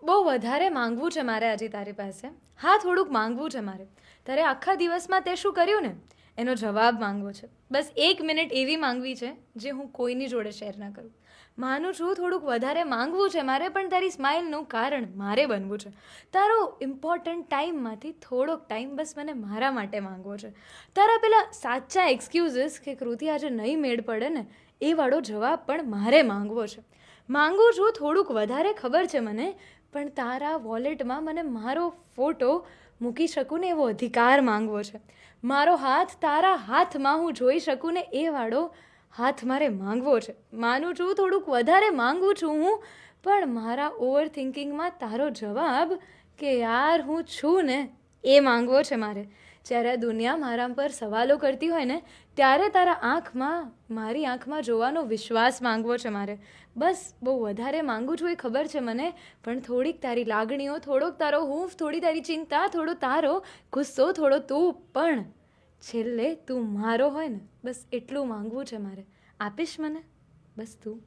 બહુ વધારે માંગવું છે મારે આજે તારી પાસે. હા, થોડુંક માંગવું છે મારે. તારે આખા દિવસમાં તે શું કર્યું ને એનો જવાબ માંગવો છે. બસ 1 મિનિટ એવી માંગવી છે જે હું કોઈની જોડે શેર ના કરું. માનું છું થોડુંક વધારે માંગવું છે મારે, પણ તારી સ્માઇલનું કારણ મારે બનવું છે. તારો ઇમ્પોર્ટન્ટ ટાઈમમાંથી થોડોક ટાઈમ બસ મને મારા માટે માંગવો છે. તારા પેલા સાચા એક્સક્યુઝીસ કે કૃતિ આજે નહીં મેળ પડે ને એ વાળો જવાબ પણ મારે માંગવો છે. માંગુ છું થોડુંક વધારે, ખબર છે મને, પણ તારા વોલેટમાં મને મારો ફોટો મૂકી શકું ને એવો અધિકાર માંગવો છે. મારો હાથ તારા હાથમાં હું જોઈ શકું ને એ વાળો હાથ મારે માંગવો છે. માનું છું થોડુંક વધારે માંગુ છું હું, પણ મારા ઓવર થિંકિંગમાં તારો જવાબ કે યાર હું છું ને એ માંગવો છે મારે. જ્યારે આ દુનિયા મારા પર સવાલો કરતી હોય ને ત્યારે તારા આંખમાં મારી આંખમાં જોવાનો વિશ્વાસ માંગવો છે મારે. બસ બહુ વધારે માંગુ છું એ ખબર છે મને, પણ થોડીક તારી લાગણીઓ, થોડોક તારો હૂંફ, થોડી તારી ચિંતા, થોડો તારો ગુસ્સો, થોડો તું, પણ છેલ્લે તું મારો હોય ને બસ એટલું માંગવું છે મારે. આપીશ મને બસ તું?